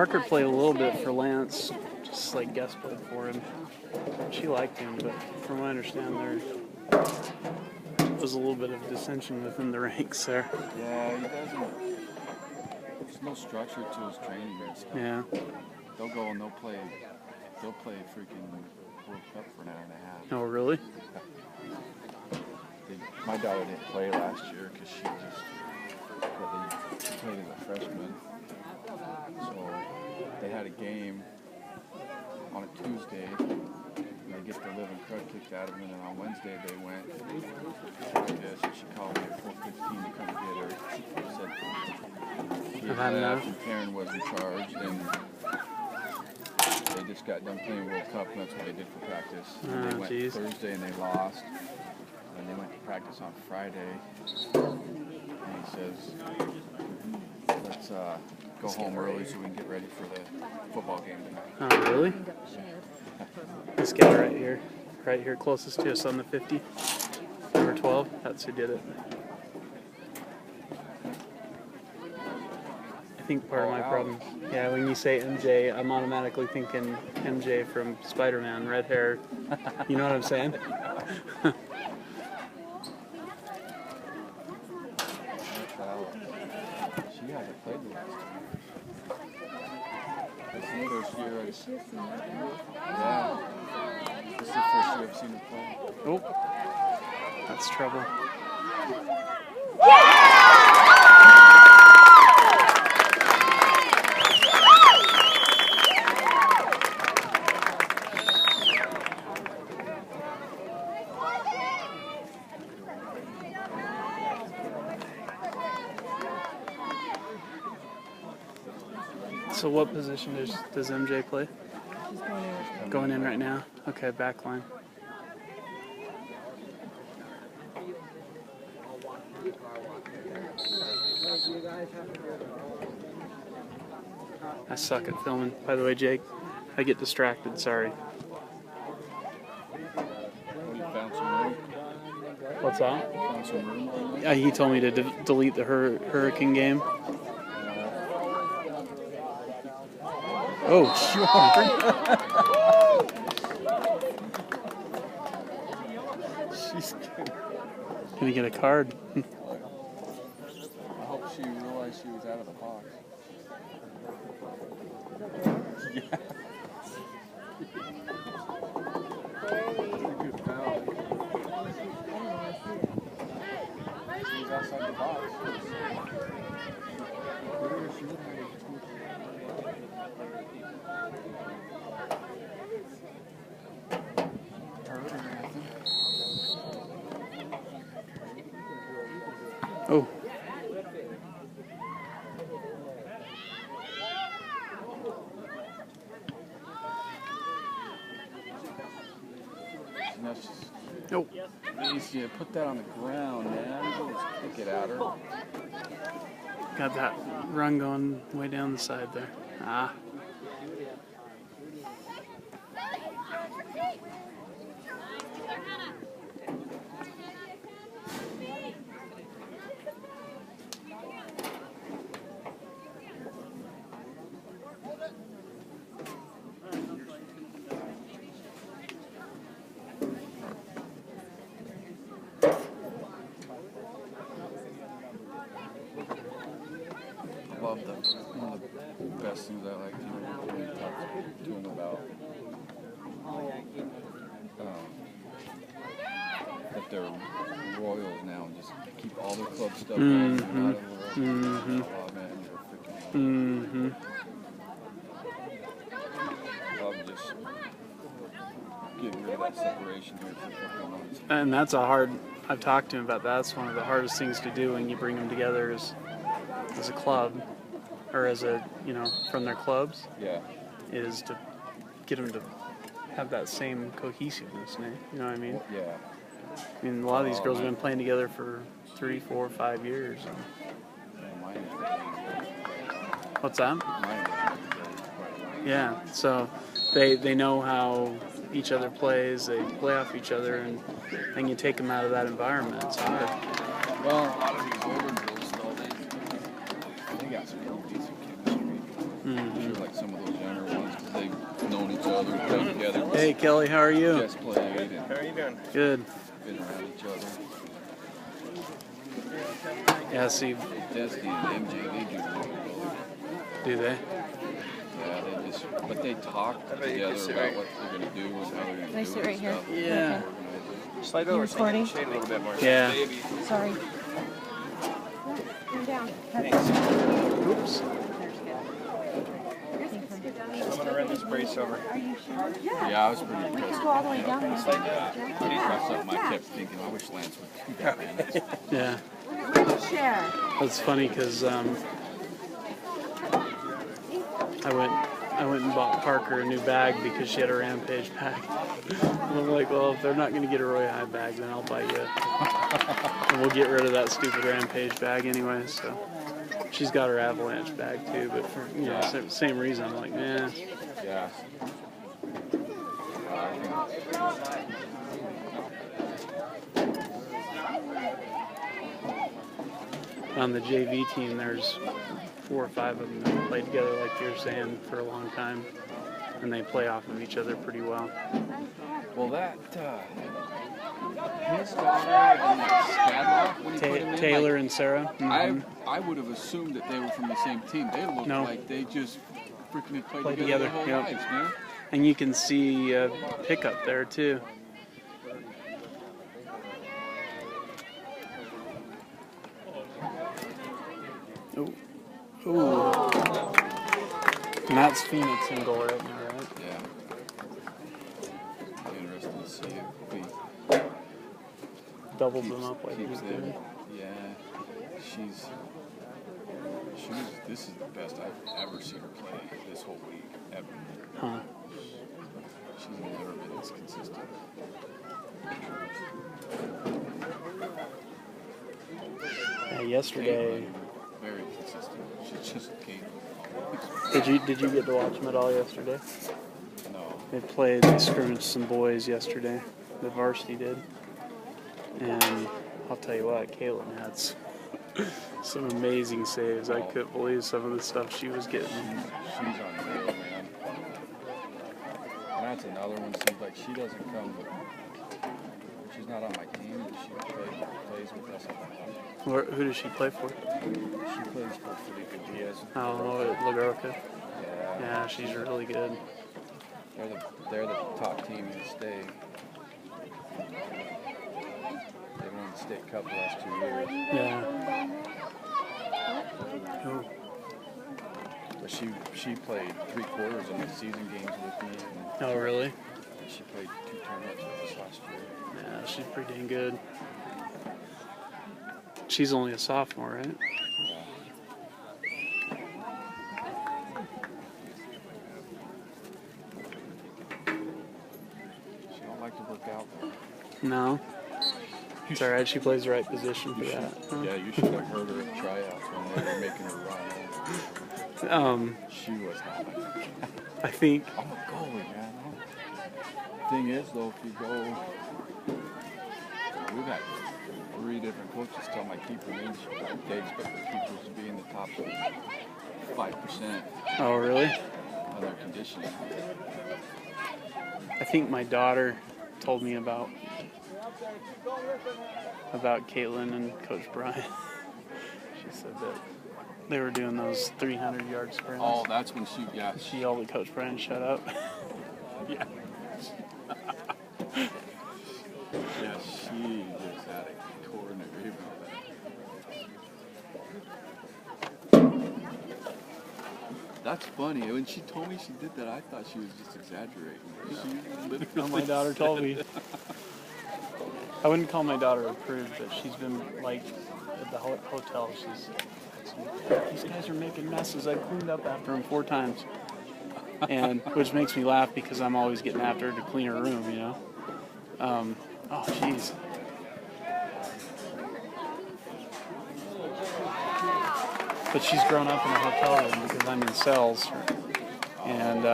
Parker played a little bit for Lance, just like guest played for him. She liked him, but from what I understand, there was a little bit of dissension within the ranks there. Yeah, he doesn't. There's no structure to his training and stuff. Yeah. They'll go and they'll play freaking World Cup for an hour and a half. Oh, really? My daughter didn't play last year because she played as a freshman. So they had a game on a Tuesday, and they get the living crud kicked out of them, and then on Wednesday they went to practice, and she called me at 4:15 to come get her. She said she had left and Karen was in charge, and they just got done playing World Cup, and that's what they did for practice. And they went Thursday and they lost, and they went to practice on Friday, and he says, let's go home early so we can get ready for the football game tonight. Oh, really? This guy right here closest to us on the 50, number 12, that's who did it. I think part of my problem, yeah, when you say MJ, I'm automatically thinking MJ from Spider-Man, red hair. You know what I'm saying? She hasn't played the last time. That's the first year yeah. This is the first year I've seen her play. Oh, that's trouble. So what position does MJ play? She's going in. Going in right now? Okay, back line. I suck at filming. By the way, Jake, I get distracted, sorry. Found some room. What's that? Found some room. Yeah, he told me to delete the Hurricane game. Oh, She's gonna get a card. I hope she realized she was out of the box. Yeah. Good foul. She was outside the box. Oh. Nope. Easy to put that on the ground, man. Let's kick it at her. Got that run going way down the side there. Ah. Love them. One of the best things I like to really talk to them about that they're Royals now and just keep all their club stuff out of the world. Oh man, they're freaking love just getting rid of that separation here for a couple of months. And that's I've talked to him about that. That's one of the hardest things to do when you bring them together as a club, or as from their clubs. Yeah. Is to get them to have that same cohesiveness, you know what I mean? Yeah. I mean, a lot of these girls have been playing together for 3, 4, 5 years. What's that? Yeah, so they know how each other plays, they play off each other, and you take them out of that environment. It's hard. Well, a lot of these older girls, though, they got some pretty decent chemistry. Sure, like some of those younger ones, because they've known each other, played together. Hey, Kelly, how are you? Just played and How are you doing? Good. been around each other. Yeah, see, Destiny and MJ, they do really well. do they? Yeah, they just, but they talk bet you together could sit about right- what they're going to do and how they're going Can to I do sit it right and here? stuff. Yeah. Slide over so you recording? can shade a little bit more. Yeah. Baby. Sorry. Come down. Thanks. Oops. I'm gonna run this brace over. Yeah, I was pretty impressed. Go all the way down there. Slide down. That's something I kept thinking, I wish Lance would do that, man. Yeah. Share. That's funny because I went and bought Parker a new bag because she had a Rampage bag. And I'm like, well, if they're not going to get a Roy High bag, then I'll buy you. And we'll get rid of that stupid Rampage bag anyway. So she's got her Avalanche bag too, but for same reason, I'm like, nah. Yeah. On the JV team, there's 4 or 5 of them that play together, like you're saying, for a long time, and they play off of each other pretty well. Well, that, his daughter and Skadlock, when he put him in, Taylor like, and Sarah. Mhm. I would have assumed that they were from the same team. They looked No. like they just freaking had played Played together together, their whole yep. lives, man. And you can see pickup there too. Oh, ooh. And that's Phoenix in goal right now, right? Yeah. Interesting to see if he Doubles them up like keeps he's them. doing. Yeah. This is the best I've ever seen her play this whole week, ever. Huh. She's never been this consistent. Yeah, yesterday. Caitlin, very consistent. She's just Caitlin. Did you get to watch them at all yesterday? No. They scrimmaged some boys yesterday. The varsity did. And I'll tell you what, Caitlin had some amazing saves. I couldn't believe some of the stuff she was getting. She's unreal, man. And that's another one. Seems like she doesn't come, but she's not on my team, but she plays with us a lot. Who does she play for? She plays for Felipe Diaz. Oh, at Lagroca. Yeah. Yeah, she's really good. They're the top team in the state. They've won the state cup the last 2 years. Yeah. Ooh. But she played 3/4 of the season games with me. And Oh, really? she played 2 tournaments with us last year. Yeah, she's pretty dang good. She's only a sophomore, right? Yeah. She don't like to work out though. No. It's alright, she plays the right position for that. Huh? Yeah, you should have heard her at tryouts when they were making her run. She was not like that. I think I'm a goalie, man. Thing is, though, if you go, we've got 3 different coaches tell my keeper names. They expect the keepers to be in the top 5% oh really? of their conditioning. I think my daughter told me about Caitlin and Coach Brian. She said that they were doing those 300-yard sprints. Oh, that's when she Yelled at Coach Brian, shut up. yeah. Yeah, she just had a torn agreement with that. That's funny. When she told me she did that, I thought she was just exaggerating. She literally My daughter told me. I wouldn't call my daughter a prude, but she's been like at the hotel. These guys are making messes. I cleaned up after them 4 times, and which makes me laugh because I'm always getting after her to clean her room, you know. Oh, jeez. But she's grown up in a hotel room because I'm in cells, and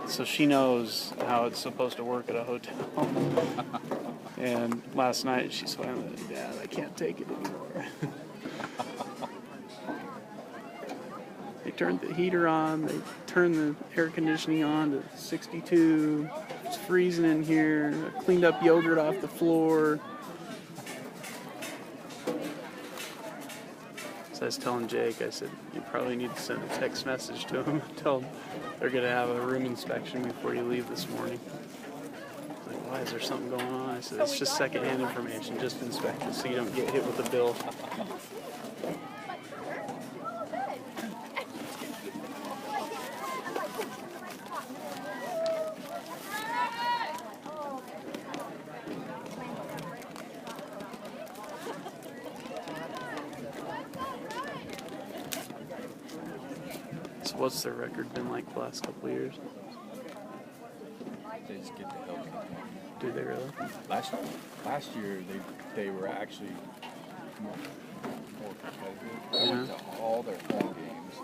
so she knows how it's supposed to work at a hotel. And last night she's finally like, Dad, I can't take it anymore. turned the heater on. They turned the air conditioning on to 62. It's freezing in here. I cleaned up yogurt off the floor. So I was telling Jake, I said, you probably need to send a text message to him and tell him they're going to have a room inspection before you leave this morning. Like, why is there something going on? I said, it's just secondhand information. Just inspect it so you don't get hit with a bill. So what's their record been like the last couple of years? They just get the help. Do they really? Last year they were actually more competitive. They went to all their home games.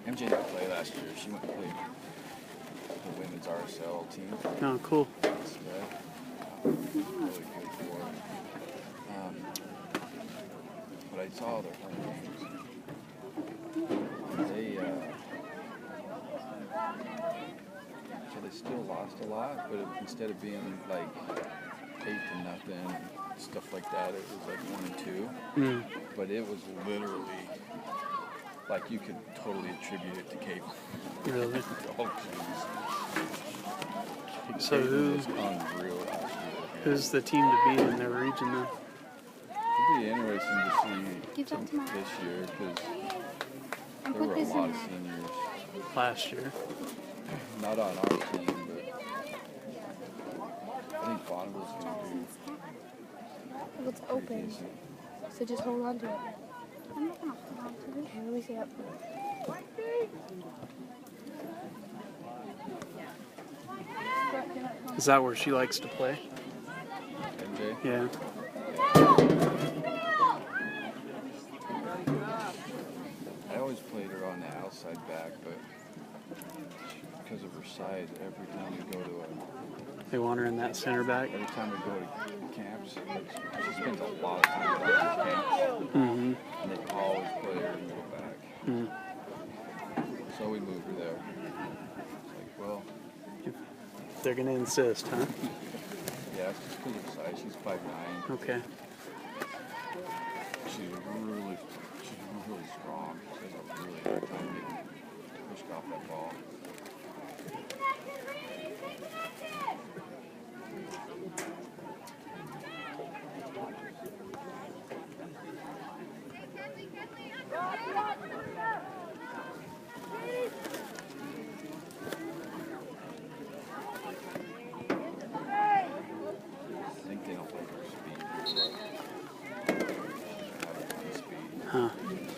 MJ didn't play last year. She went to play the women's RSL team. Oh, cool. Instead. Really good for her. But I saw their home games. They still lost a lot, but instead of being like 8-0 and stuff like that, it was like 1-2. But it was literally like you could totally attribute it to Cape. Really? Oh, jeez. So was unreal last year. who's the team to beat in their region then? It'll be interesting to see this year because there were a lot of seniors Last year. not on our team, but I think Bonneville's going to do It's open, decent. so just hold on to it. I'm not gonna hold on to it. Okay, let me see it. Is that where she likes to play? MJ? Yeah. I always played her on the outside back, but because of her size, every time we go to They want her in that center back. every time we go to camps, she spends a lot of time at these camps, and they always play her middle back. So we moved her there. It's like, well, They're going to insist, huh? yeah, it's just because of her size. She's 5'9". Okay. She's really strong. She has a really hard time getting pushed off that ball. I think they don't like her speed. Have a ton of speed. Huh.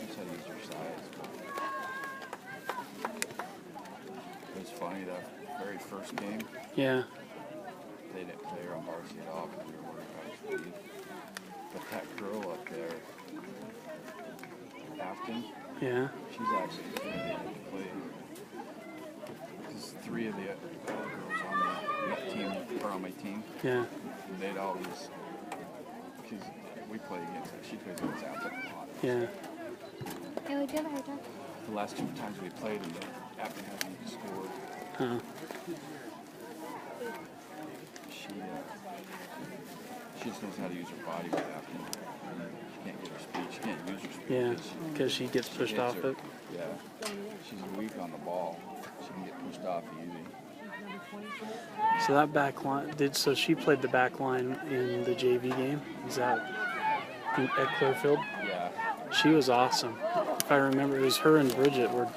That's how to use her size. It was funny that very first game, Yeah. they didn't play her on varsity at all because we were worried about her speed. But that girl up there, Afton, Yeah. she's actually intimidated to play. Because 3 of the girls on the team are on my team. Yeah. They'd always, because we play against her. She plays against Afton a lot. Yeah. Hey, we did our job. The last 2 times we played them, Afton hasn't scored. Huh. She just knows how to use her body with Afton. She can't get her speed. She can't use her speed. Yeah. Because she gets pushed hits off her. it. Yeah. She's weak on the ball. She can get pushed off easy. So that back line so she played the back line in the JV game. Is that at Clearfield? Yeah. She was awesome. If I remember, it was her and Bridget were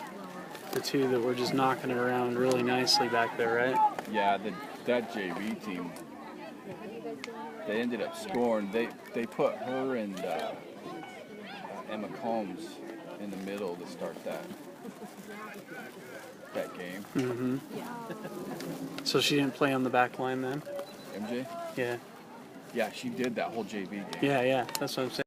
the two that were just knocking it around really nicely back there, right? Yeah, that JV team, they ended up scoring. They put her and Emma Combs in the middle to start that game. So she didn't play on the back line then? MJ? Yeah. Yeah, she did that whole JV game. Yeah, yeah. That's what I'm saying.